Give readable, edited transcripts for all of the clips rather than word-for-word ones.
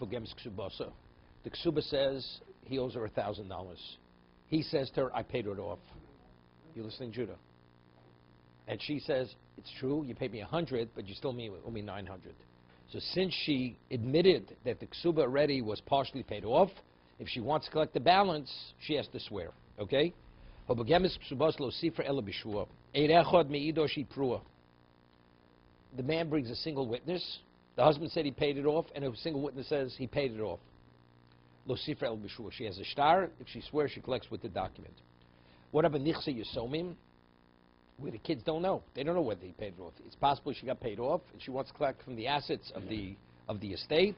Pogemis Ksubasa. The Ksuba says he owes her $1,000. He says to her, I paid it off. You listening, Judah? And she says, it's true, you paid me 100, but you still owe me 900. So since she admitted that the Ksuba already was partially paid off, if she wants to collect the balance, she has to swear. Okay? The man brings a single witness. The husband said he paid it off, and a single witness says he paid it off. She has a shtar. If she swears, she collects with the document. What about nichse yisomim? Where the kids don't know. They don't know whether he paid it off. It's possible she got paid off, and she wants to collect from the assets of the estate.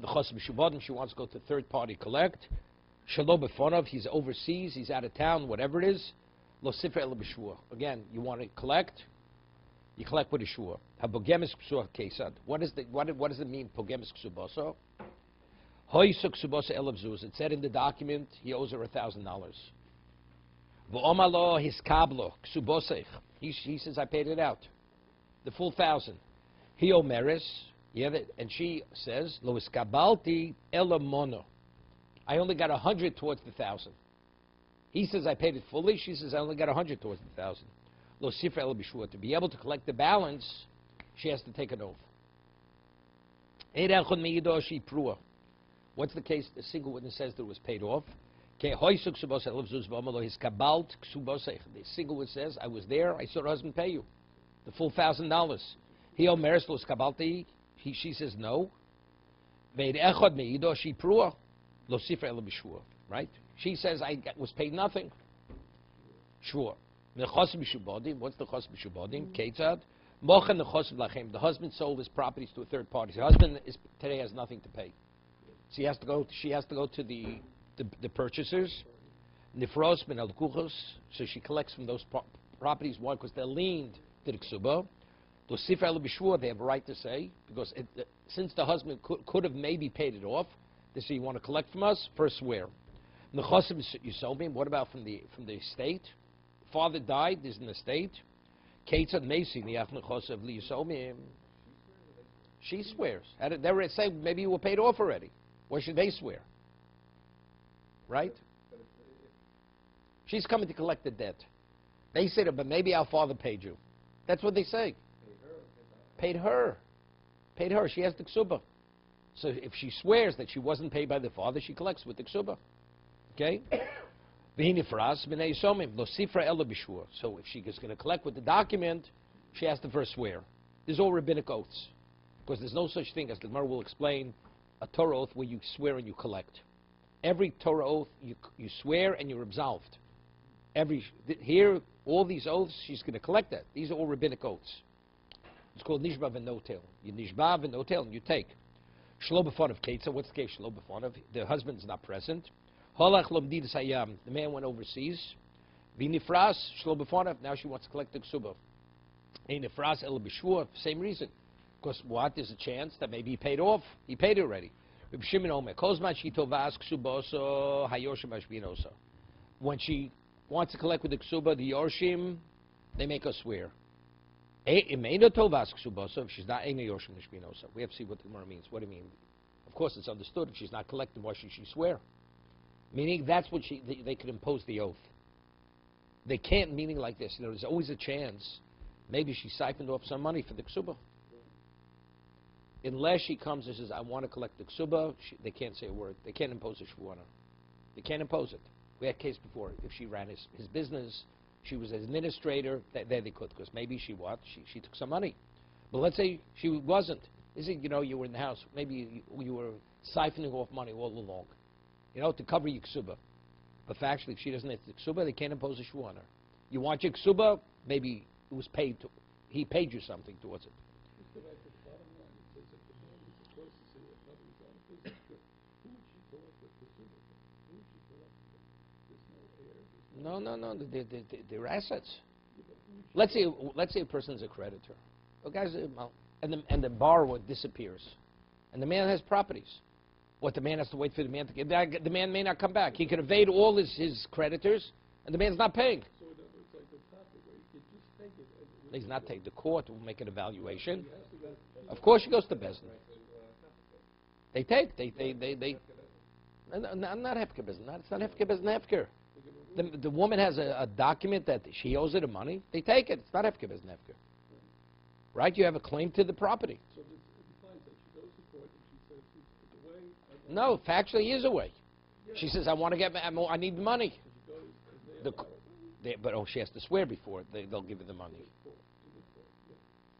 The chos b'shubadim, she wants to go to third party collect. Shalom b'fonav, he's overseas, he's out of town, whatever it is. Lo sifra el b'shua. Again, you want to collect, you collect with a shua. Habogemis ksuah kesad. What does it mean? Pogemis ksuboso. Hoysuk ksuboso elavzuz. It said in the document he owes her $1,000. V'omalo his kablo ksubosech. He says I paid it out, the full 1,000. He omeres. Yeah, and she says lo iskabalti elamono. I only got 100 towards the 1,000. He says I paid it fully. She says I only got 100 towards the 1,000. Lo sifra el b'shua. To be able to collect the balance, she has to take an oath. What's the case? The single witness says that it was paid off. The single witness says I was there. I saw her husband pay you the full $1,000. He omeres lo iskabalti. She says no. Right? She says I was paid nothing. Sure. What's the chos b'shubodim? Ketzad. The husband sold his properties to a third party. The husband today has nothing to pay. So she has to go to the purchasers. Nifros min al kuchos. So she collects from those properties. Why? Because they're leaned to the ksuba. They have a right to say, because since the husband could have maybe paid it off, they say you want to collect from us, first swear. What about from the estate? Father died, there's an estate. She swears. They say maybe you were paid off already. Why should they swear? Right? She's coming to collect the debt. They say, but maybe our father paid you. That's what they say. Paid her. Paid her. She has the ksuba. So if she swears that she wasn't paid by the father, she collects with the ksuba. Okay? So if she is going to collect with the document, she has to first swear. These are all rabbinic oaths. Because there's no such thing, as the Gemara will explain, a Torah oath where you swear and you collect. Every Torah oath, you swear and you're absolved. Here, all these oaths, she's going to collect that. These are all rabbinic oaths. It's called nishba v'notel. You nishba v'notel, and you take. Shlo b'fonav ketzah. What's the case? Shlo b'fonav. The husband's not present. Holach lomdidus hayam. The man went overseas. V'nifras shlo b'fonav. Now she wants to collect the ksuba. Ein nifras el b'shua. Same reason. Because what? There's a chance that maybe he paid off. He paid it already. Reb Shimon Omer. Kozman she tovas ksuboso hayoshim hashbinoso. When she wants to collect with the ksuba, the yorshim, they make us swear. If she's not we have to see what the Gemara means. What do you mean? Of course, it's understood. If she's not collecting, why should she swear? Meaning that's what they could impose the oath. They can't, meaning like this. There's always a chance. Maybe she siphoned off some money for the ksuba. Unless she comes and says, I want to collect the ksuba, they can't say a word. They can't impose a shvuah on her. They can't impose it. We had a case before. If she ran his business, she was an administrator, there they could, because maybe she took some money. But let's say she wasn't. They said, you were in the house. Maybe you were siphoning off money all along, to cover your ksuba. But factually, if she doesn't have the ksuba, they can't impose a shvuah on her. You want your ksuba, maybe it was paid he paid you something towards it. No, they're assets. Let's say a person's a creditor. And the borrower disappears. And the man has properties. What, the man has to wait for the man to get back? The man may not come back. He can evade all his creditors, and the man's not paying. So in other words, like the topic where he could just take it. He's not taking. The court will make an evaluation. Of course, he goes to Bezdin. Right. He goes to Bezdin. Right. He has to go to Bezdin. Right. They take. Not hefker business. It's not hefker business. Hefker. The woman has a document that she owes her the money. They take it. It's not hefker business. Hefker. Right? You have a claim to the property. So it defines that she goes to court and she says she's away. No, factually, he is away. Yeah. She says, "I want to get. I need the money." But she has to swear before they'll give her the money.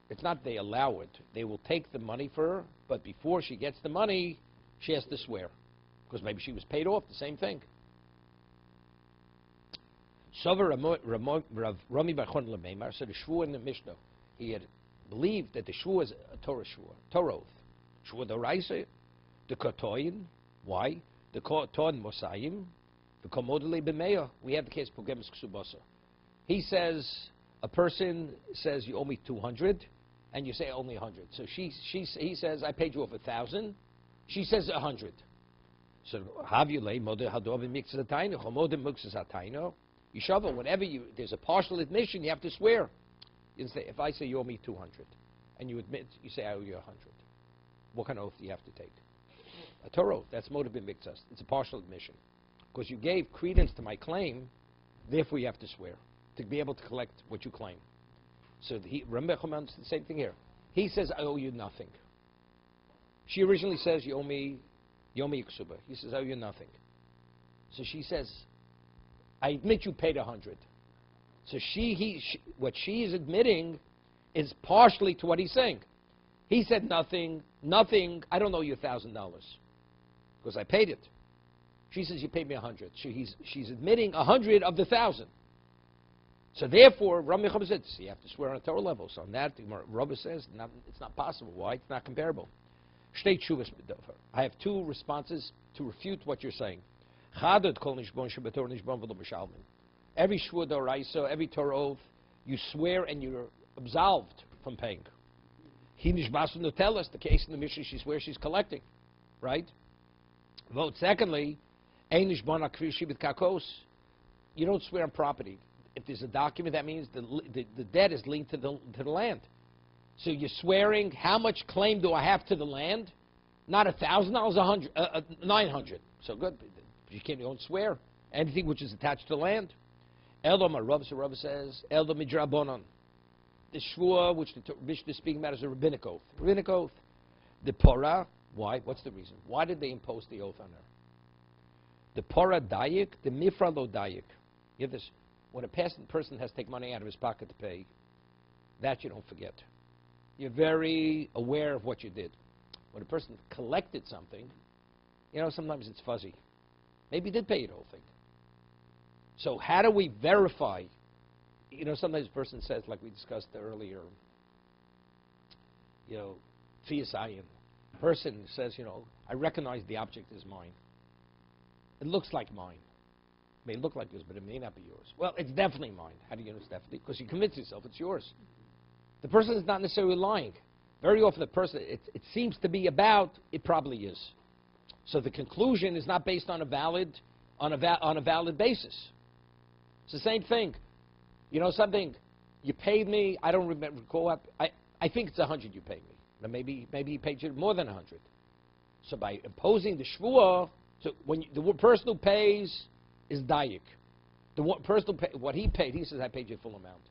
It's not they allow it. They will take the money for her, but before she gets the money, she has to swear. Because maybe she was paid off, the same thing. Sover Rami Bar-Chon Lemeimar, so the shvua in the Mishnah, he had believed that the shvua is a Torah shvua, Torah oath. Shvua d'oraisa, the kotoyin, why? The koton mosayim, the komodele b'meya. We have the case of Pogemus Ksubasa. He says, a person says, you owe me 200, and you say only 100. So he says, I paid you off 1,000. She says 100. So have you lay moder hadovin mixes atayno, chomodim mixes atayno. You shovel whenever there's a partial admission, you have to swear. You say, if I say you owe me 200, and you admit, you say I owe you 100. What kind of oath do you have to take? A Torah oath. That's moder b'mikzas. It's a partial admission, because you gave credence to my claim. Therefore, you have to swear to be able to collect what you claim. So Rambam comments the same thing here. He says, I owe you nothing. She originally says, you owe me ksuba. He says, I owe you nothing. So she says, I admit you paid 100. So what she is admitting is partially to what he's saying. He said nothing, I don't owe you $1,000 because I paid it. She says, you paid me 100. She's admitting 100 of the 1,000. So therefore, Rabbi Chum says, you have to swear on a Torah level. So on that, Rabbi says, it's not possible. Why? It's not comparable. I have two responses to refute what you're saying. Every shvua d'oraisa, every Torah oath, you swear and you're absolved from paying. The case in the Mishnah, she swears she's collecting. Right? Vote. Secondly, you don't swear on property. If there's a document, that means the debt is linked to the land. So you're swearing, how much claim do I have to the land? Not $1,000, 900. So good. You don't swear anything which is attached to land. Eldom, Rav says, Eldom midrabanan. The shvua which the Mishnah is speaking about is a rabbinic oath. Rabbinic oath. The Porah, why? What's the reason? Why did they impose the oath on her? The Porah dayik, the mifra lo dayik. You have this. When a person has to take money out of his pocket to pay, that you don't forget. You're very aware of what you did. When a person collected something, sometimes it's fuzzy. Maybe he did pay the whole thing. So how do we verify? Sometimes a person says, like we discussed earlier, Tfias Ayin. A person says, I recognize the object is mine. It looks like mine. It may look like yours, but it may not be yours. Well, it's definitely mine. How do you know it's definitely? Because you convince yourself it's yours. The person is not necessarily lying. Very often the person, it seems to be about, it probably is. So the conclusion is not based on a valid basis. It's the same thing. Something, you paid me, I don't recall what, I think it's 100 you paid me. Now maybe he paid you more than 100. So by imposing the shvuah, so when the person who pays is dayik. The person who what he paid, he says, I paid you a full amount.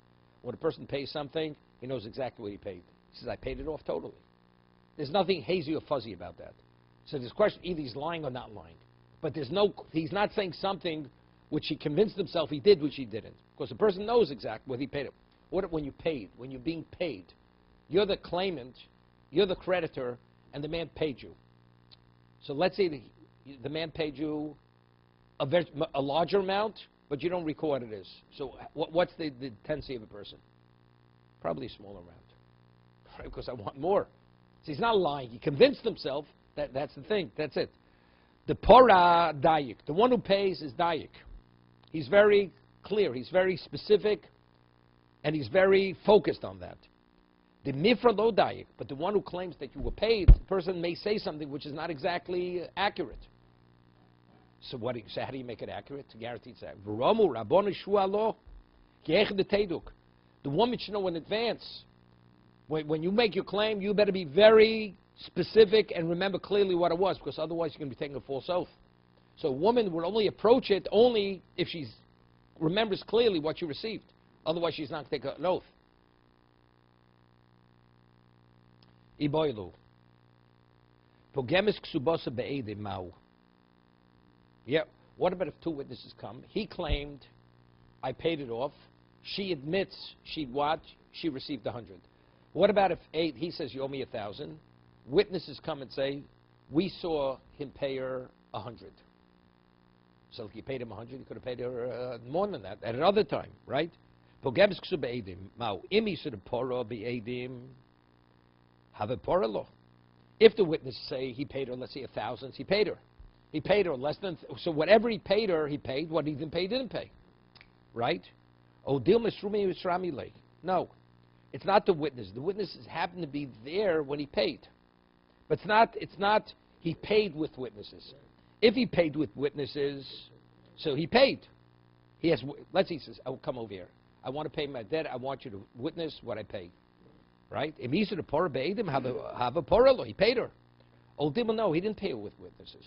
When a person pays something, he knows exactly what he paid. He says, I paid it off totally. There's nothing hazy or fuzzy about that. So this question, either he's lying or not lying. But he's not saying something which he convinced himself he did, which he didn't. Because the person knows exactly what he paid. When you paid, when you're being paid, you're the claimant, you're the creditor, and the man paid you. So let's say the man paid you a larger amount, but you don't recall what it is. So what's the tendency of a person? Probably a smaller amount. Right? Because I want more. So he's not lying. He convinced himself that's the thing. That's it. The Porah dayik, the one who pays is dayik. He's very clear. He's very specific, and he's very focused on that. The mifra lo dayik, but the one who claims that you were paid, the person may say something which is not exactly accurate. So how do you make it accurate? To guarantee it's accurate. V'romu rabbonu shua lo kiech deteduk. The woman should know in advance. When you make your claim, you better be very specific and remember clearly what it was, because otherwise you're going to be taking a false oath. So a woman would only approach it only if she remembers clearly what she received. Otherwise she's not going to take an oath. Iboilu. Pogemis ksubosa be'edim mau. Yeah, what about if two witnesses come? He claimed, I paid it off. She admits she received 100. What about if he says, you owe me 1,000? Witnesses come and say, we saw him pay her 100. So if you paid him 100, you could have paid her more than that at another time, right? Pogemis ksuba edim mau. Imi sud poro be'edim. Have a poralo. If the witnesses say he paid her, let's say 1,000, he paid her. He paid her less than, so whatever he paid her, he paid. What he didn't pay, didn't pay. Right? No, it's not the witness. The witnesses happen to be there when he paid. But it's not he paid with witnesses. If he paid with witnesses, so he paid. He has, let's say he says, oh, come over here. I want to pay my debt. I want you to witness what I paid. Right? If he's the porah be'edim, have a porah, he paid her. Oldima, no, he didn't pay her with witnesses.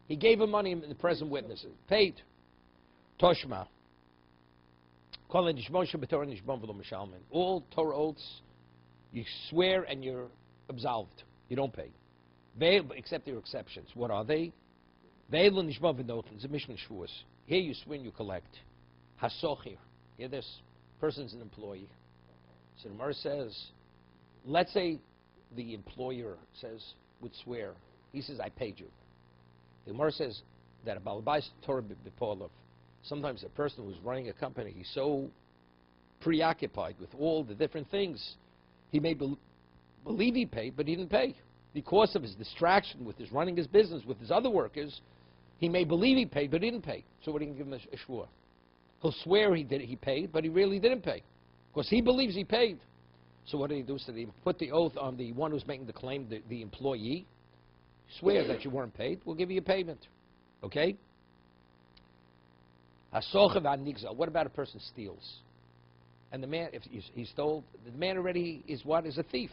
He gave her money in the present witnesses. Paid. Toshma. All Torah oaths, you swear and you're absolved. You don't pay. Except there are exceptions. What are they? Here you swear and you collect. Hasochir. Hear this? Person's an employee. So the Gemara says, let's say the employer would swear. He says, I paid you. The Gemara says that a balabais Torah b'polov. Sometimes a person who's running a company, he's so preoccupied with all the different things, he may believe he paid, but he didn't pay. Because of his distraction with his running his business, with his other workers, he may believe he paid, but he didn't pay. So what do you give him a shvur? He'll swear he paid, but he really didn't pay. Because he believes he paid. So what do he do? So they put the oath on the one who's making the claim, the employee. Swear that you weren't paid, we'll give you a payment. Okay? What about a person steals? And the man, if he stole, the man already is what? Is a thief.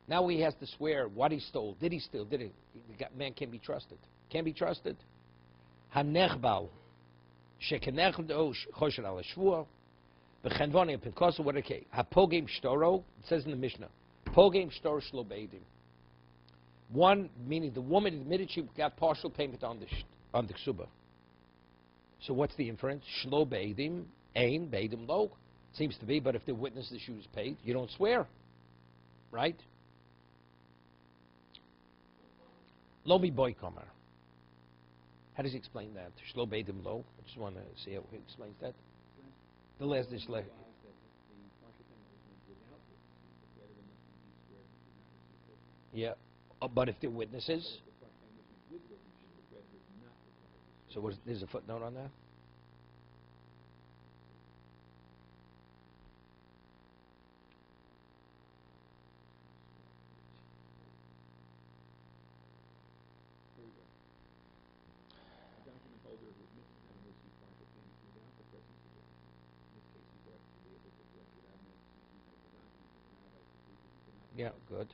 Now he has to swear what he stole. Did he steal? Did he? The man can't be trusted. Can't be trusted. Hanechbal. Shekenechdo choshen al shvur. B'chenvonim pinkosu what okay. Hapogim shtoro. It says in the Mishnah. Pogim shtoro shlo beidim. One, meaning the woman admitted she got partial payment on the ksuba. So what's the inference? Shlo beidim, ein beidim lo. Seems to be, but if the witness that she was paid, you don't swear. Right? Lo mi boy kamar. How does he explain that? Shlo beidim lo. I just want to see how he explains that. The last dish left. Yeah. But if they're witnesses, so there's a footnote on that? Yeah, good.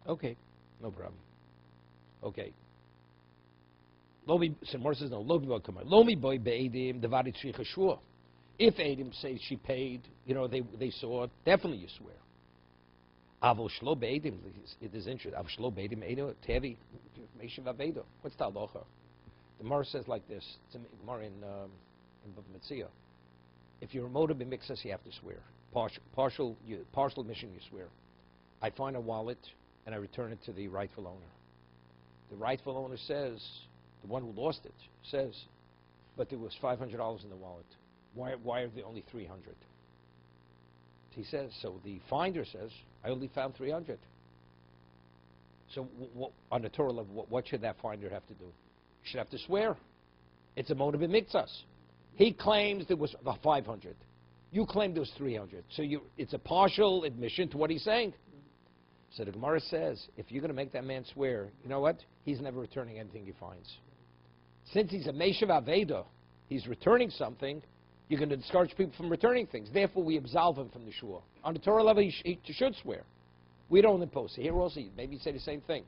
Okay, no problem. Okay. Lomi, so Morris says no. Lomi boy, come on. Lomi boy be'edim devari tzricha shvur. If Edim say she paid, they saw it, definitely you swear. Avol shlo be'edim, it is interesting. Avol shlo be'edim edo tevi meishav avedo. What's the halacha? The Gemara says like this. It's a Gemara in Metzia. If you're a motive in mixas, you have to swear. Partial admission, you swear. I find a wallet and I return it to the rightful owner. The rightful owner says, the one who lost it says, but there was $500 in the wallet. Why are there only 300? He says, so the finder says, I only found 300. So on the Torah level, what should that finder have to do? He should have to swear. It's a motive in mixas. He claims there was 500. You claim there was 300. So it's a partial admission to what he's saying. So the Gemara says, if you're going to make that man swear, you know what? He's never returning anything he finds. Since he's a Meshav Aveda, he's returning something, you're going to discourage people from returning things. Therefore, we absolve him from the shua. On the Torah level, he should swear. We don't impose. Here also, maybe you say the same thing.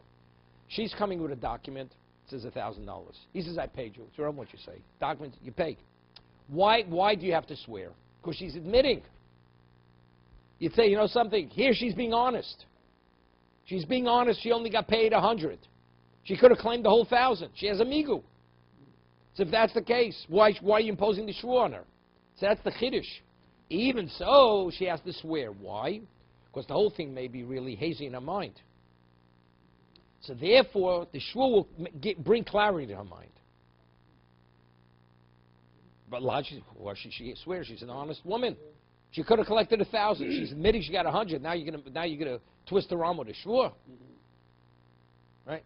She's coming with a document, says $1,000. He says, I paid you. It's your own what you say. Document, you pay. Why do you have to swear? Because she's admitting. You'd say, you know something? Here she's being honest. She's being honest. She only got paid 100. She could have claimed the whole 1,000. She has a migu. So if that's the case, why are you imposing the shua on her? So that's the chiddush. Even so, she has to swear. Why? Because the whole thing may be really hazy in her mind. So therefore, the shua will bring clarity to her mind. But logically, well, she swears she's an honest woman. She could have collected 1,000. She's admitting she got 100. Now you're gonna twist her arm with a shua, right?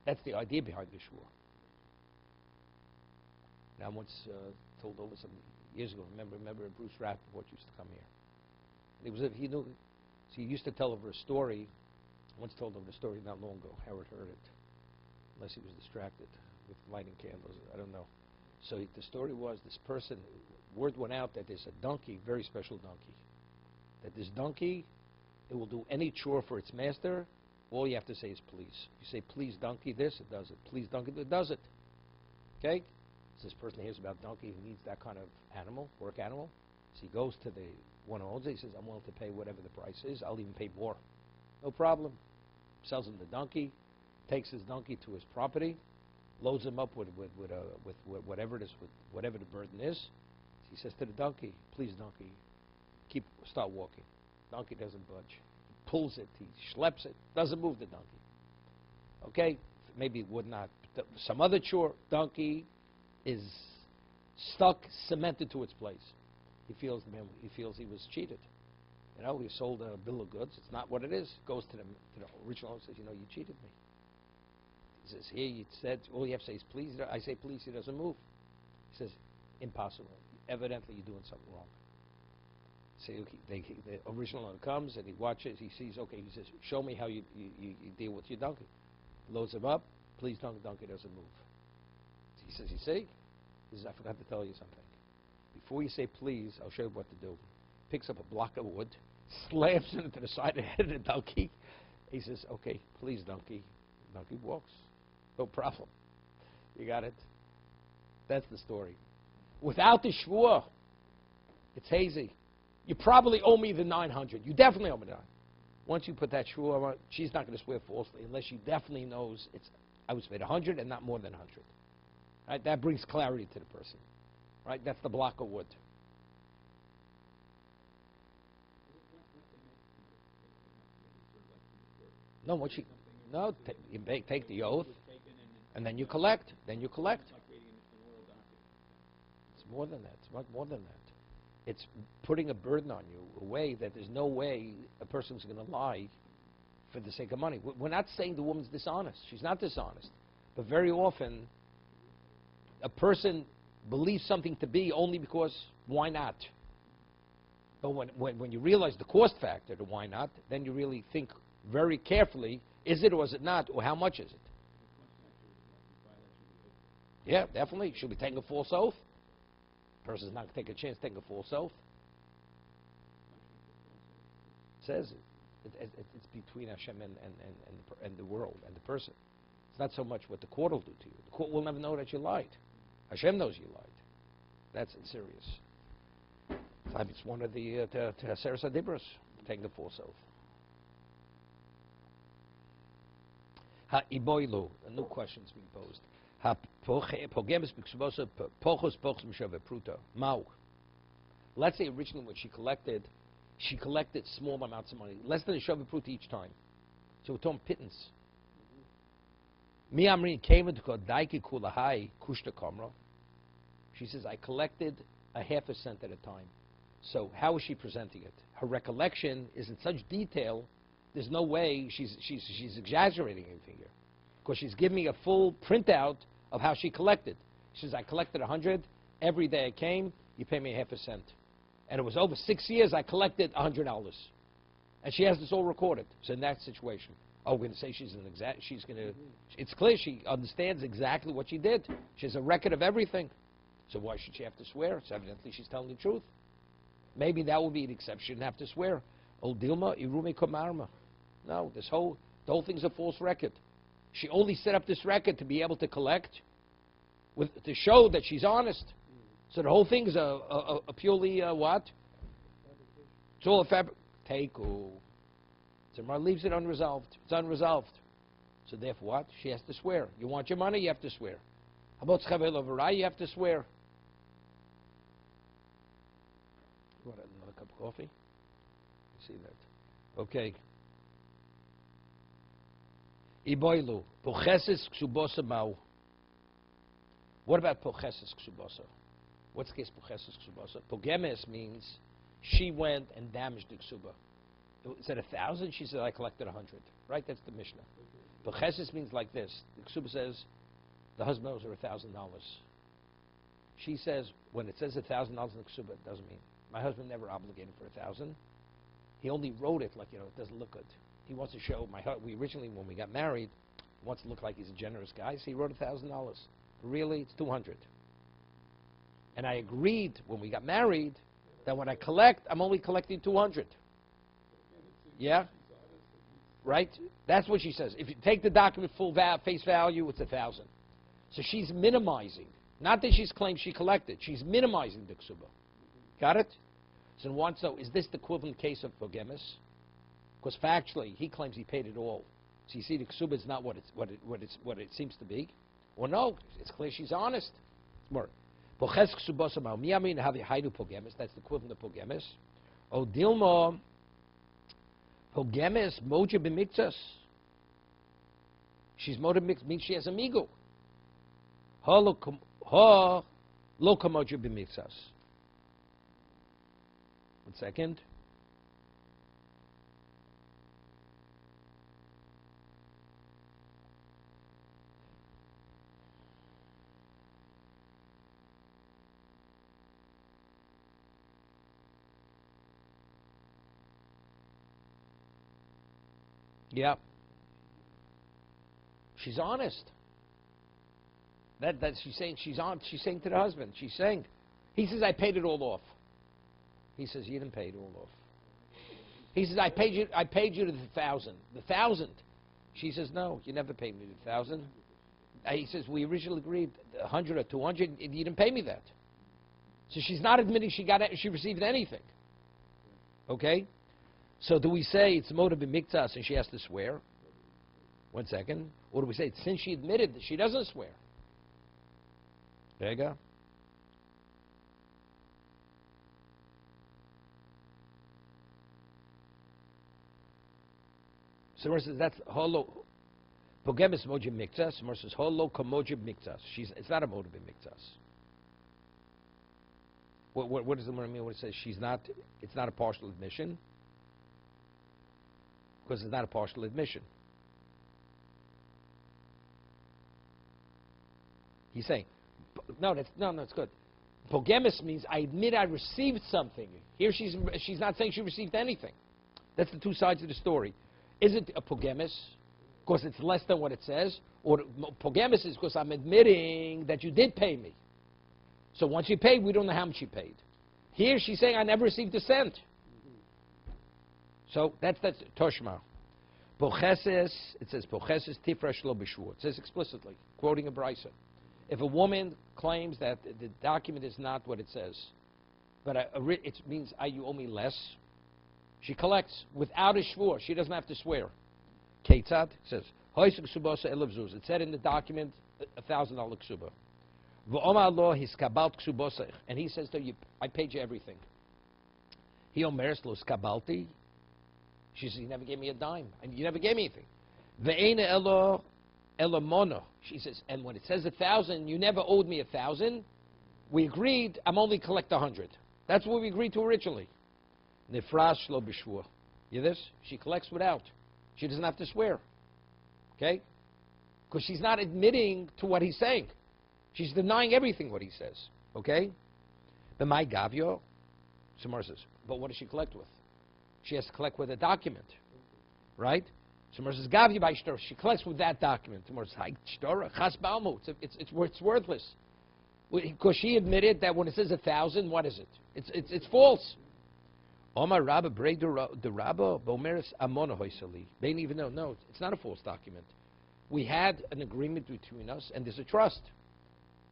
That's the idea behind the shua. Now, I once told over some years ago. Remember Bruce Rappaport used to come here. He used to tell over a story. I once told over a story not long ago. Howard heard it, unless he was distracted with lighting candles. I don't know. So the story was this person, word went out that there's a donkey, very special donkey. That this donkey, it will do any chore for its master. All you have to say is please. You say, please donkey this, it does it. Please donkey, it does it. Okay? So this person hears about donkey who needs that kind of animal, work animal. So he goes to the one who owns it. He says, I'm willing to pay whatever the price is. I'll even pay more. No problem. Sells him the donkey, takes his donkey to his property, loads him up with whatever it is, with whatever the burden is. He says to the donkey, please donkey, start walking. Donkey doesn't budge. He pulls it, he schleps it, doesn't move the donkey. Okay, maybe it would not. Some other chore, donkey is stuck, cemented to its place. He feels he was cheated. You know, he sold a bill of goods. It's not what it is. Goes to the original owner and says, you know, you cheated me. He says, here you said, all you have to say is please. I say please, he doesn't move. He says, impossible. Evidently you're doing something wrong. So the original owner comes and he watches, he sees, okay, he says, show me how you deal with your donkey. Loads him up, please donkey doesn't move. He says, you see? He says, I forgot to tell you something. Before you say please, I'll show you what to do. Picks up a block of wood, slams it into the side of the head of the donkey. He says, okay, please donkey. The donkey walks. No problem. You got it? That's the story. Without the shvua, it's hazy. You probably owe me the 900. You definitely owe me the 900. Once you put that shvua on, she's not going to swear falsely unless she definitely knows I was paid 100 and not more than 100. Right? That brings clarity to the person. Right? That's the block of wood. No, you take the oath, and then you collect. Then you collect. It's more than that. It's much more than that. It's putting a burden on you, a way that there's no way a person's going to lie for the sake of money. We're not saying the woman's dishonest. She's not dishonest. But very often, a person believes something to be only because why not? But when you realize the cost factor to why not, then you really think very carefully, is it or is it not, or how much is it? Yeah, definitely. Should we take a false oath? Person's not going to take a chance taking a false oath. It says it's between Hashem and the world and the person. It's not so much what the court will do to you. The court will never know that you lied. Hashem knows you lied. That's serious. It's one of the Seres HaDibros, taking a false oath. Iboilu, a new question is being posed. Let's say originally when she collected small amounts of money, less than a Shaveh Pruta each time. So we're talking pittance. She says, I collected a half a cent at a time. So how is she presenting it? Her recollection is in such detail, there's no way she's exaggerating anything here. Because she's giving me a full printout of how she collected. She says, I collected 100. Every day I came, you pay me a half a cent. and it was over 6 years, I collected $100. And she has this all recorded. So in that situation, we're going to say it's clear she understands exactly what she did. She has a record of everything. So why should she have to swear? So evidently she's telling the truth. Maybe that would be an exception. She didn't have to swear. Ol Dilma, Irume Komarma. No, the whole thing's a false record. She only set up this record to be able to collect, to show that she's honest. So the whole thing is a purely what? It's all a fabric. Teiku. Zimra leaves it unresolved. It's unresolved. So therefore what? She has to swear. You want your money? You have to swear. How about Chavel Avarai? You have to swear. You want another cup of coffee? You see that? Okay. Iboilu. Pochesis Ksubosa Mau. What about Pochesis Ksubosa? What's the case Pochesis Ksubosa? Pogemes means she went and damaged the Ksuba. Is it 1,000? She said, I collected 100. Right? That's the Mishnah. Pochesis means like this. The Ksuba says, the husband owes her $1,000. She says, when it says $1,000 in the Ksuba, it doesn't mean. My husband never obligated for 1,000. He only wrote it like, it doesn't look good. He wants to show, we originally, when we got married, wants to look like he's a generous guy, so he wrote $1,000. Really, it's 200. And I agreed when we got married that when I collect, I'm only collecting 200. Yeah? Right? That's what she says. If you take the document full face value, it's 1,000. So she's minimizing. Not that she's claimed she collected. She's minimizing the ksuba. Got it? So is this the equivalent case of Pogemis? Because factually, he claims he paid it all. So you see, the ksuba is not what it seems to be. Or no, it's clear she's honest. It's more. Poches ksubos amau miyamin havi haidu Pogemis. That's the equivalent of Pogemis. O dilma Pogemis moja b'miktas. She's moja b'miktas means she has a migu. Ha lo kamoja b'miktas. 1 second. Yeah. She's honest. That she's saying she's saying to the husband, she's saying, he says, I paid it all off. He says, you didn't pay it all off. He says, I paid you to the 1,000. The 1,000. She says, no, you never paid me the 1,000. He says, we originally agreed 100 or 200, you didn't pay me that. So she's not admitting she received anything. Okay? So do we say it's motive b'miktas and she has to swear? 1 second. Or do we say since she admitted that she doesn't swear? There you go. So Mar says that's holo. Pogemis mojib miktas. Mar says holo kamojib miktas. It's not a motive b'miktas. What does the Mar mean when it says she's not? It's not a partial admission. Because it's not a partial admission. He's saying, no, it's good. Pogemis means I admit I received something. Here she's not saying she received anything. That's the two sides of the story. Is it a pogemis because it's less than what it says, or pogemis is because I'm admitting that you did pay me. So once you paid, we don't know how much you paid. Here she's saying I never received a cent. So that's Toshma. Pocheses, it says Pocheses tifresh lo b'shvur. It says explicitly, quoting a brisa. If a woman claims that the document is not what it says, but it means you owe me less, she collects without a shvur. She doesn't have to swear. Ketzad says it said in the document $1,000 ksuba. V'omar lo hiskabalt ksubosech, and he says to you, I paid you everything. He omeres lo skabalti. She says, you never gave me a dime. And you never gave me anything. Ve'ena elo mono. She says, and when it says 1,000, you never owed me 1,000. We agreed, I'm only collect 100. That's what we agreed to originally. Nefras shlo b'shvur. You hear this? She collects without. She doesn't have to swear. Okay? Because she's not admitting to what he's saying. She's denying everything what he says. Okay? B'mai gavyo. Samar says, but what does she collect with? She has to collect with a document, right? Samar says, Gavi by Shtora. She collects with that document. Samar says, Shtora, Chas Balmu. It's worthless. Because she admitted that when it says 1,000, what is it? It's false. Omar Rabba break the Rabba Bomeris Amona Hoysali. They didn't even know. No, it's not a false document. We had an agreement between us, and there's a trust.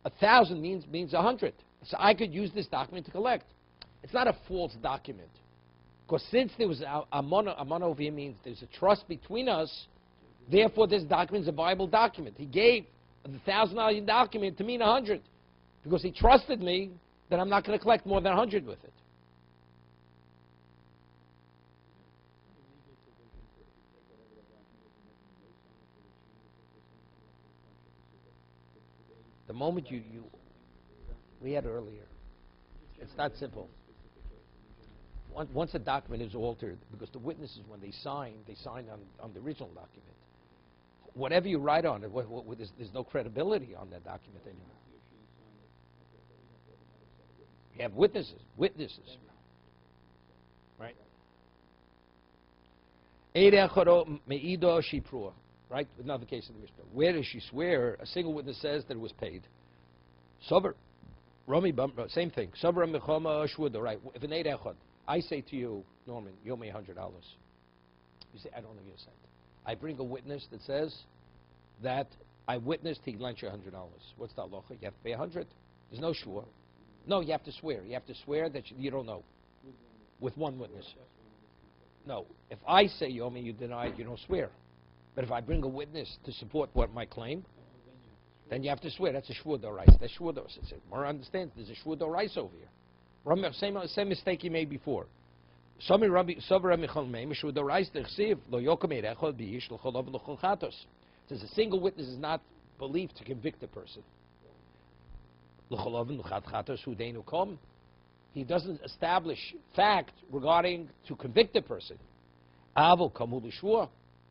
1,000 means 100. So I could use this document to collect. It's not a false document. Because since there was Amona over here means there's a trust between us, therefore this document is a viable document. He gave the $1,000 document to mean 100. Because he trusted me that I'm not going to collect more than 100 with it. The moment we had earlier, it's not simple. Once a document is altered, because the witnesses, when they signed on the original document. Whatever you write on it, there's no credibility on that document anymore. You have witnesses, right? Right? Another case in the Mishnah. Where does she swear? A single witness says that it was paid. Sober, Rami, same thing. Sober Mechoma Shwuda. Right? If an Eid Echad, I say to you, Norman, you owe me $100. You say, I don't owe you a cent. I bring a witness that says that I witnessed he lent you $100. What's the halacha? You have to pay 100. There's no shua. No, you have to swear. You have to swear that you don't know. With one witness. No. If I say you owe me, you deny it, you don't swear. But if I bring a witness to support what my claim, then you have to swear. That's a shvur d'oraisa. That's shvur d'oraisa. More understands. There's a shvur d'oraisa over here. Same mistake he made before. It says a single witness is not believed to convict a person. He doesn't establish fact regarding to convict a person.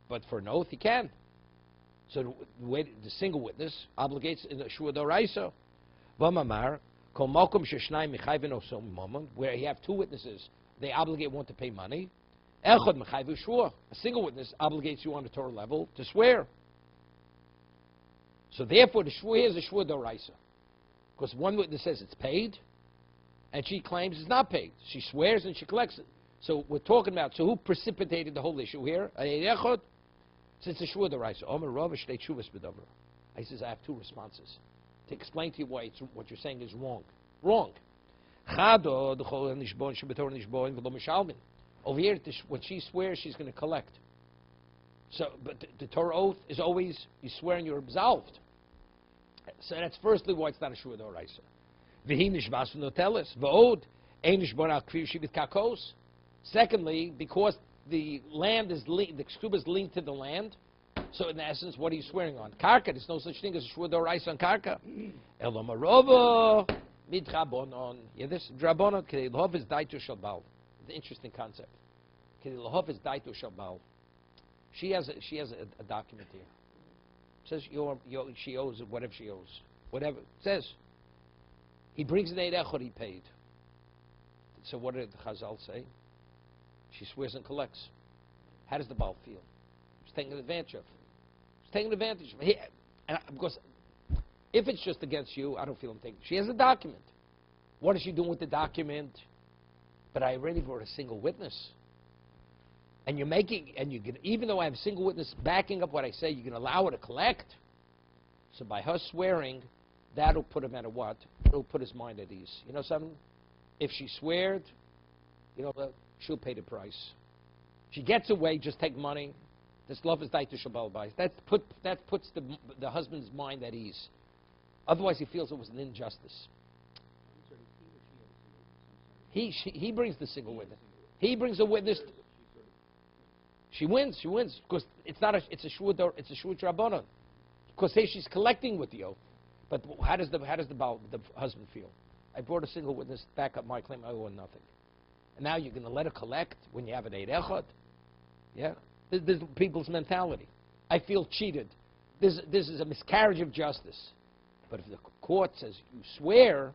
But for an oath, he can. So the single witness obligates in the shua d'oraisa. Where you have two witnesses, they obligate one to pay money. A single witness obligates you on the Torah level to swear. So therefore, the shua is a shua d'oraisa. Because one witness says it's paid, and she claims it's not paid. She swears and she collects it. So we're talking about, so who precipitated the whole issue here? Since the shua d'oraisa. He says, I have two responses to explain to you why what you're saying is wrong. Wrong. Over here, when she swears, she's going to collect. So, but the Torah oath is always, you swear and you're absolved. So that's firstly why it's not a shua d'oraisa. Secondly, because the land is the ksuba is linked to the land, so in essence, what are you swearing on? Karka. There's no such thing as a shua d'oraisa on karka. Elomarova midrabonon. Yeah, this drabonon kedilhov is daitu shalbal. It's an interesting concept. Kedilhov is daitu shalbal. She has a document here. It says she owes whatever she owes. Whatever it says. He brings an Eid Echad he paid. So what did the Chazal say? She swears and collects. How does the Baal feel? He's taken advantage of. He's taking advantage of. Because if it's just against you, I don't feel him taking. She has a document. What is she doing with the document? But I already brought a single witness. And you're making, and you can, even though I have a single witness backing up what I say, you can allow her to collect. So by her swearing, that'll put him at a what? It'll put his mind at ease. You know something? If she sweared, you know, she'll pay the price. She gets away, just take money. This love is daitu shabal bayis. That puts the husband's mind at ease. Otherwise, he feels it was an injustice. He brings the single witness. He brings a witness. She wins, because it's a shua drabonon. Because say she's collecting with the oath. But how does the husband feel? I brought a single witness back up my claim. I owe her nothing. And now you're going to let her collect when you have an Eid Echad? Yeah, this is people's mentality. I feel cheated. This is a miscarriage of justice. But if the court says you swear,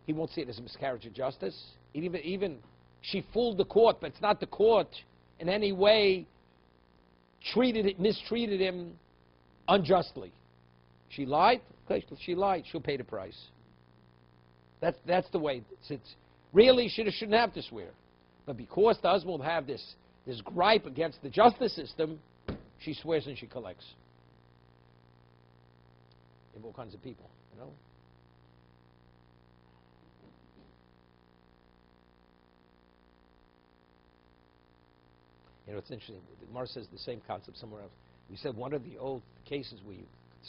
he won't see it as a miscarriage of justice. Even she fooled the court, but it's not the court in any way mistreated him unjustly. She lied. Okay, she lied. She'll pay the price. That's the way. It's really she shouldn't have to swear, but because the husband will have this gripe against the justice system, she swears and she collects. In all kinds of people, you know. You know, it's interesting. The Gemara says the same concept somewhere else. We said one of the old cases where you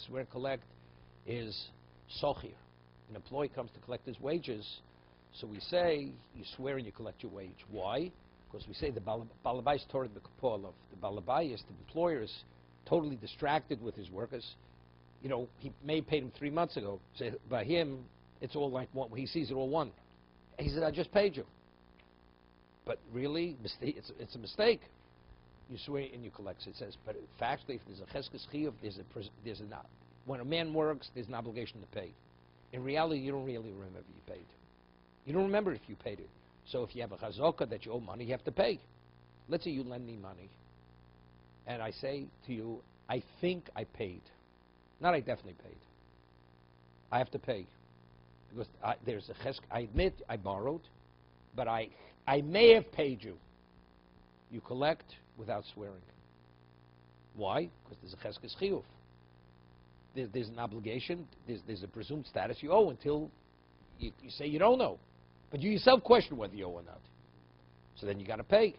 swear and collect is sochir. An employee comes to collect his wages, so we say you swear and you collect your wage. Why? Because we say the balabais Torah b'kapolov. The balabais, the employer, is totally distracted with his workers. You know, he may have paid him 3 months ago. So by him, it's all like one. He sees it all one. He said, "I just paid you," but really, it's a mistake. You swear and you collect. It says, but factually, if there's a cheskes chiyuv, when a man works, there's an obligation to pay. In reality, you don't really remember if you paid. You don't remember if you paid it. So if you have a chazaka that you owe money, you have to pay. Let's say you lend me money, and I say to you, I think I paid. Not I definitely paid. I have to pay. Because there's a chesk. I admit I borrowed, but I may have paid you. You collect without swearing. Why? Because there's a cheskes chiyuv. There's an obligation. There's a presumed status you owe until you say you don't know. But you yourself question whether you owe or not. So then you got to pay.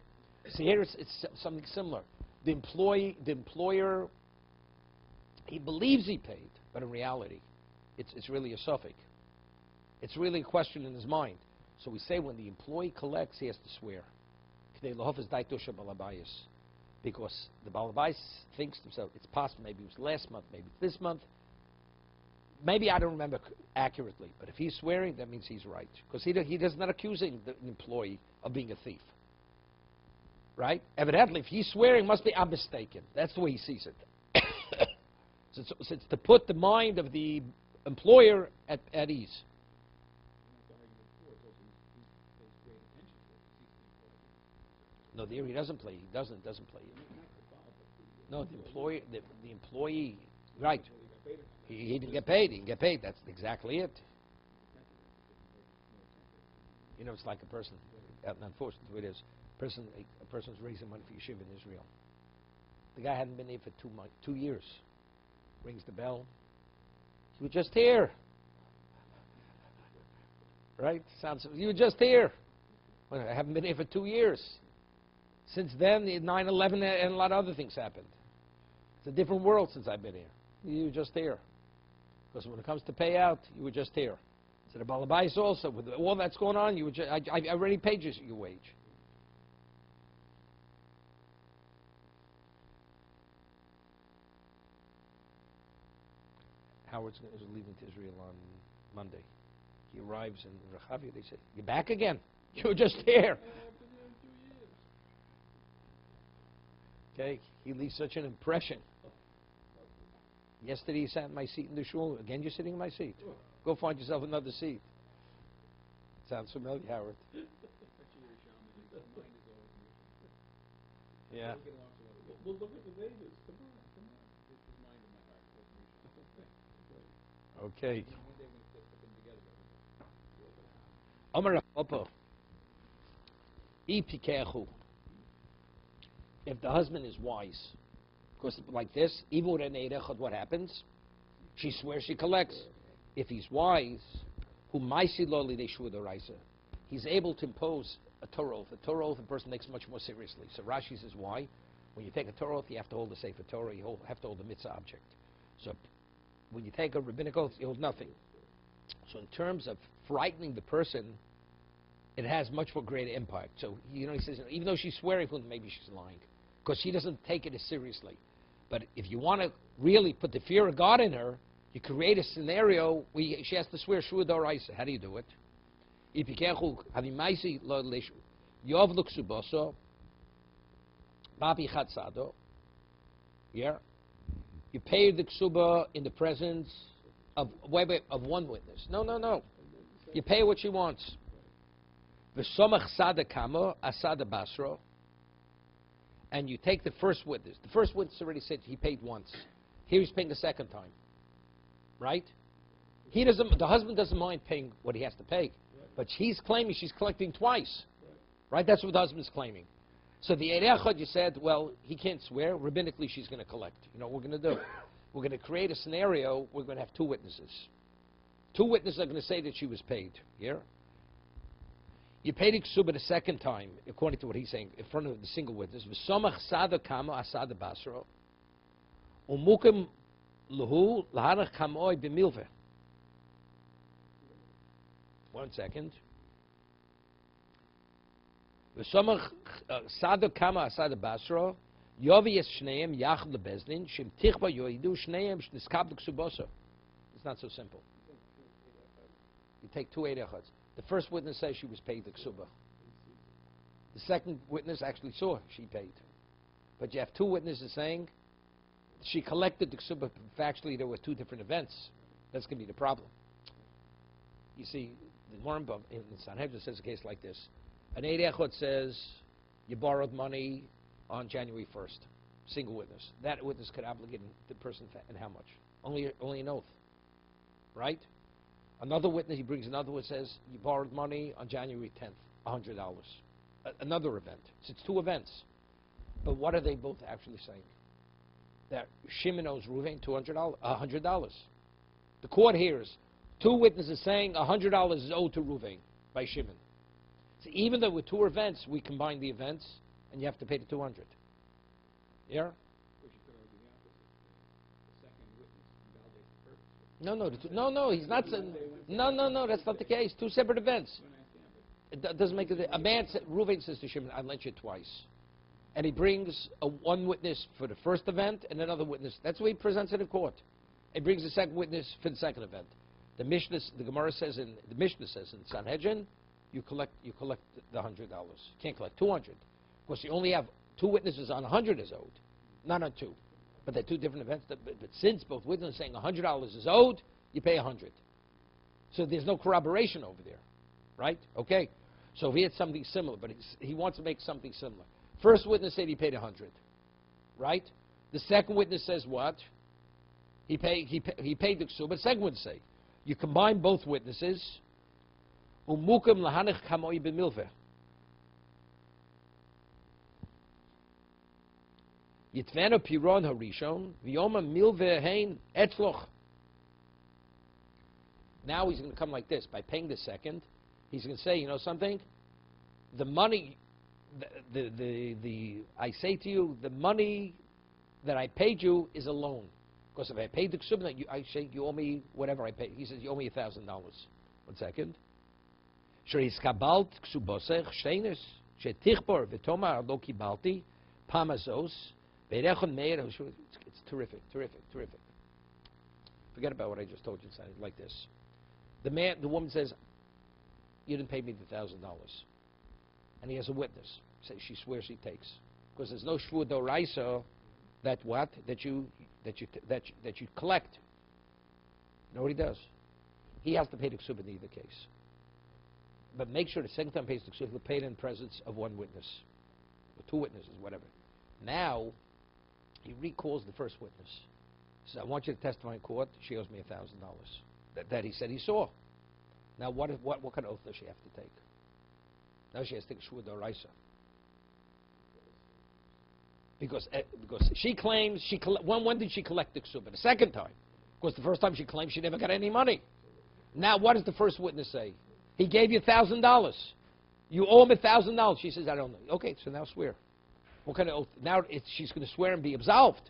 See, here it's something similar. The employer, he believes he paid, but in reality, it's really a suffix. It's really a question in his mind. So we say when the employee collects, he has to swear. Because the balabais thinks to himself, it's possible, maybe it was last month, maybe it's this month. Maybe I don't remember accurately, but if he's swearing, that means he's right. Because he does not accusing the employee of being a thief. Right? Evidently, if he's swearing, it must be I'm mistaken. That's the way he sees it. So it's to put the mind of the employer at ease. No, there he doesn't play. He doesn't play. No, the employee, right? He didn't get paid. He didn't get paid. That's exactly it. You know, it's like a person. Unfortunately, it is. A person's raising money for yeshiva in Israel. The guy hadn't been there for 2 years. Rings the bell. You were just here, right? You were just here. Well, I haven't been here for 2 years. Since then, the 9/11 and a lot of other things happened. It's a different world since I've been here. You were just here. Because when it comes to payout, you were just here. So the balabais also, with all that's going on, you were I already paid you your wage. Howard's is leaving to Israel on Monday. He arrives in Rehavia. They say, "You're back again? You were just here." Okay, he leaves such an impression. Yesterday he sat in my seat in the shul. Again, you're sitting in my seat. Go find yourself another seat. Sounds familiar, Howard? Yeah. Well, look at the neighbors. Come on. This is mine in my heart. Okay. One day we're going to put them together. Amar Papa. Ipikechu. If the husband is wise, because like this, what happens? She swears she collects. If he's wise, he's able to impose a Torah oath. A Torah oath, a person takes much more seriously. So Rashi says, why? When you take a Torah oath, you have to hold the Sefer Torah, you have to hold the mitzvah object. So when you take a rabbinic oath, you hold nothing. So in terms of frightening the person, it has much more greater impact. So, he says, even though she's swearing, maybe she's lying. Because she doesn't take it as seriously. But if you want to really put the fear of God in her, you create a scenario where she has to swear Shua D'Oraisa. How do you do it? Yeah. You pay the ksuba in the presence of one witness. No. You pay what she wants. V'somach sada kamo asada basro. And you take the first witness. The first witness already said he paid once. Here he's paying a second time. Right? The husband doesn't mind paying what he has to pay. But he's claiming she's collecting twice. Right? That's what the husband's claiming. So the Eirechad, you said, well, he can't swear. Rabbinically, she's going to collect. You know what we're going to do? We're going to create a scenario. We're going to have two witnesses. Two witnesses are going to say that she was paid. Yeah? You paid Iksuba the second time, according to what he's saying, in front of the single witness. V'somach sada kamo asada basro. Umukim lahu laharach kamoi b'milveh. 1 second. V'somach sada kamo asada basro. Yovi es shneim yachad lebezdin. Shim tichba yoidu shneim shniskab l'ksuboso. It's not so simple. You take two Eirechads. The first witness says she was paid the ksuba. The second witness actually saw she paid. But you have two witnesses saying she collected the ksuba. Factually, there were two different events. That's going to be the problem. You see, the Moran in Sanhedrin says a case like this. An Eirechad says you borrowed money on January 1st. Single witness. That witness could obligate the person and how much? Only an oath. Right? Another witness, he brings another witness, says, you borrowed money on January 10th, $100. Another event. So it's two events. But what are they both actually saying? That Shimon owes Ruvain $100. The court hears two witnesses saying $100 is owed to Ruvain by Shimon. So even though with two events, we combine the events, and you have to pay the $200. Yeah? No, he's not saying. No, that's not the case. Two separate events. It doesn't make it. A man, Reuven says to Shimon, I lent you twice. And he brings one witness for the first event and another witness. That's what he presents in the court. He brings a second witness for the second event. The Gemara says in Sanhedrin, you collect the $100. You can't collect $200. Of course, you only have two witnesses on $100 is owed, not on two. But they're two different events. But since both witnesses are saying $100 is owed, you pay $100. So there's no corroboration over there, right? Okay. So he had something similar, but he wants to make something similar. First witness said he paid $100, right? The second witness says what? He paid the ksuba. But second witness say, you combine both witnesses. Umukam lahanich kamoi b'milveh. Yitveno piron harishon v'yoma milveh hein etzloch. Now he's going to come like this. By paying the second, he's going to say, you know something? The money, I say to you, the money that I paid you is a loan. Because if I paid the ksubna, I say you owe me whatever I paid. He says you owe me $1,000. 1 second. Sheis kabalt ksubosech shteines shetichbor v'tomar lo kibalti pamazos beirechon meir. It's terrific. Forget about what I just told you. It sounded like this. The woman says, you didn't pay me the $1,000. And he has a witness. She swears she takes. Because there's no shvur doraisa that what? That you collect. You know what he does? He has to pay the ksub in either case. But make sure the second time pays the ksub, he'll pay it in presence of one witness. Or two witnesses, whatever. Now, he recalls the first witness. He says, I want you to testify in court. She owes me $1,000. That he said he saw. Now, what kind of oath does she have to take? Now she has to take a shvur doraisa. Because she claims when did she collect the ksuba? The second time. Because the first time she claimed she never got any money. Now, what does the first witness say? He gave you $1,000. You owe him $1,000. She says, I don't know. Okay, so now swear. What kind of oath? Now she's going to swear and be absolved.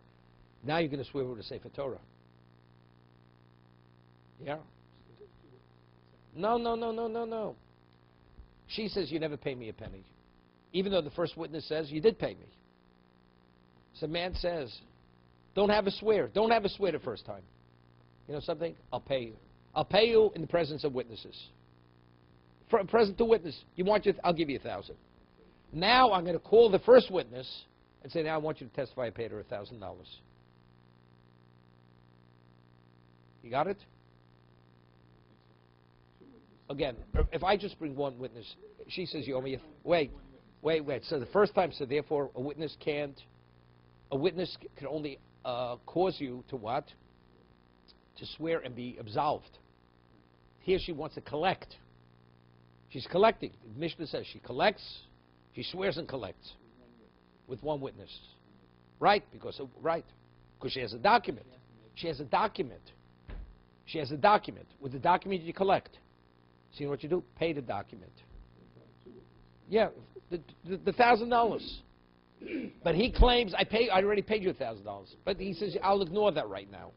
Now you're going to swear with a Sefer Torah. Yeah? No. She says, you never pay me a penny. Even though the first witness says, you did pay me. So man says, don't have a swear. Don't have a swear the first time. You know something? I'll pay you. I'll pay you in the presence of witnesses. For a present to witness. I'll give you $1,000. Now I'm going to call the first witness and say, now I want you to testify I paid her $1,000. You got it? again, if I just bring one witness, she says you owe me. Wait. So the first time, so therefore a witness can only cause you to what? To swear and be absolved. Here she wants to collect. She's collecting. The Mishnah says she collects, she swears and collects with one witness. Right? Because she has a document. She has a document. With the document you collect. See what you do? Pay the document. Yeah, the $1,000. But he claims I already paid you $1,000. But he says I'll ignore that right now.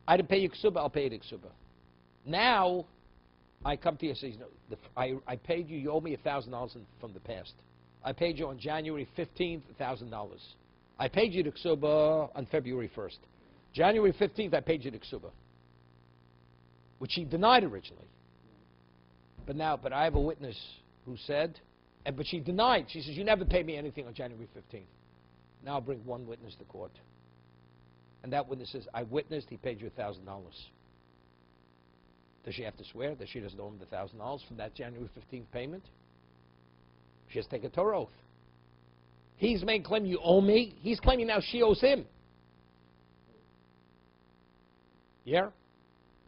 I didn't pay you ksuba, I'll pay you the ksuba. Now I come to you and say, no, I paid you. You owe me $1,000 from the past. I paid you on January 15th $1,000. I paid you the ksuba on February 1st. January 15th I paid you the ksuba, which she denied originally. But I have a witness who said, but she denied. She says, you never paid me anything on January 15th. Now I'll bring one witness to court. And that witness says, I witnessed he paid you $1,000. Does she have to swear that she doesn't owe him the $1,000 from that January 15th payment? She has to take a Torah oath. He's making claim you owe me. He's claiming now she owes him. Yeah?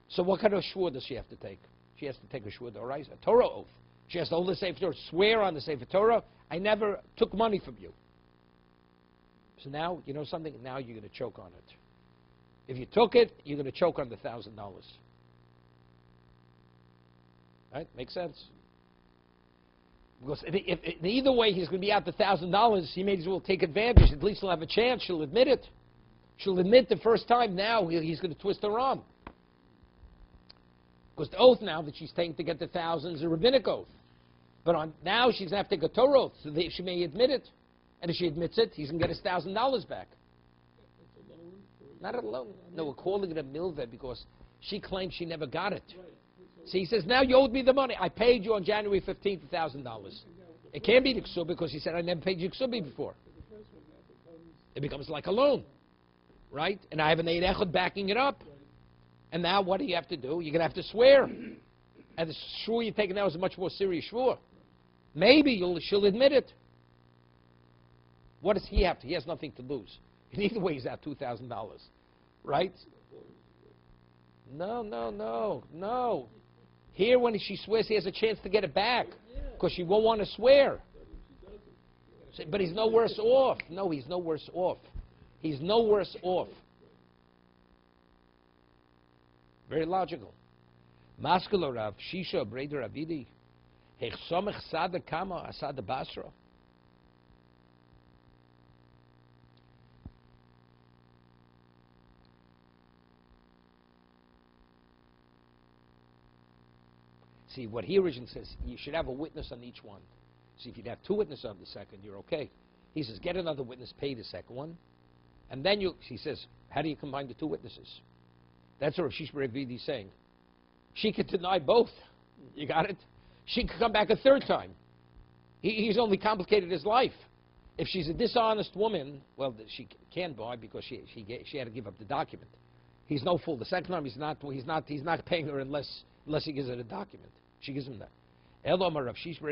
So what kind of shvur does she have to take? She has to take a shvur d'oraisa, a Torah oath. She has to hold the Sefer Torah, swear on the Sefer Torah, I never took money from you. So now, you know something? Now you're going to choke on it. If you took it, you're going to choke on the $1,000. Right? Makes sense? Because if either way he's going to be out the $1,000, he may as well take advantage. At least he'll have a chance. She'll admit it. She'll admit the first time. Now he's going to twist her arm. Because the oath now that she's taking to get the $1,000 is a rabbinic oath. But now she's going to have to take a Torah oath, so she may admit it. And if she admits it, he's going to get his $1,000 back. Not a loan. No, we're calling it a milveh because she claims she never got it. So he says, now you owed me the money. I paid you on January 15th $1,000. It can't be the ksuba because he said, I never paid you ksuba before. It becomes like a loan. Right? And I have an eid echad backing it up. And now what do you have to do? You're going to have to swear. And the shvur you're taking now is a much more serious shvur. Maybe she'll admit it. What does he have to? He has nothing to lose. And either way, he's out $2,000. Right? No. Here, when she swears, he has a chance to get it back. Because she won't want to swear. But he's no worse off. No, he's no worse off. He's no worse off. Very logical. Maskalo Rav Shisha Friday Rabbi Hechsomech Sada Kama Asada Basra. See, what he originally says, you should have a witness on each one. See, if you'd have two witnesses on the second, you're okay. He says, get another witness, pay the second one. And then he says, how do you combine the two witnesses? That's what Rav Shishma is saying. She could deny both. You got it? She could come back a third time. He's only complicated his life. If she's a dishonest woman, well, she can't buy because she had to give up the document. He's no fool. The second time he's not paying her unless he gives her the document. She gives him that. That's what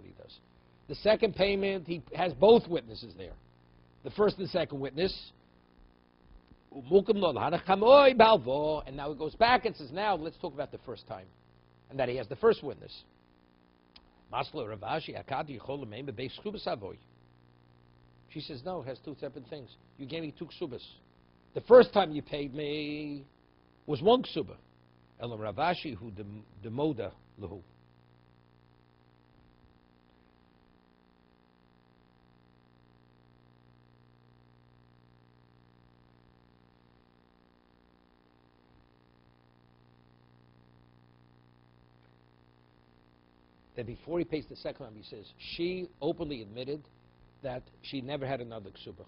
he does. The second payment, he has both witnesses there. The first and second witness. And now he goes back and says, now let's talk about the first time. And that he has the first witness. She says, no, it has two separate things. You gave me two ksubas. The first time you paid me was one ksuba. Elam Ravashi who demoda lahu. That before he pays the second time, he says, she openly admitted that she never had another ksuba.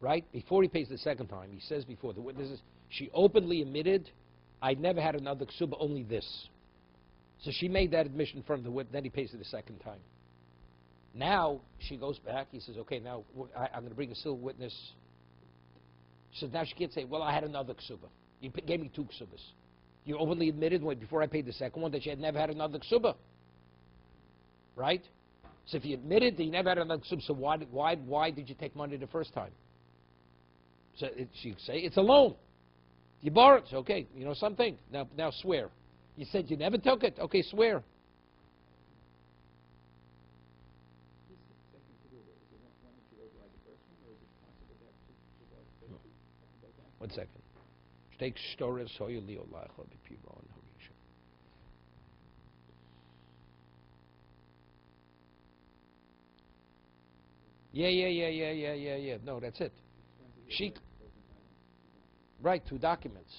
Right? Before he pays the second time, he says before the witnesses, she openly admitted, I never had another ksuba, only this. So she made that admission from the witness, then he pays her the second time. Now, she goes back, he says, okay, now I'm going to bring a still witness. So now she can't say, well, I had another ksuba. You gave me 2 ksubas. You openly admitted before I paid the second one that you had never had another ksuba. Right? So if you admitted that you never had another ksuba, so why did you take money the first time? So you say it's a loan. You borrowed. So okay, you know something. Now swear. You said you never took it. Okay, swear. One second. Take stories so you leo lachol b'piro and harisha. Yeah. No, that's it. She, right, 2 documents.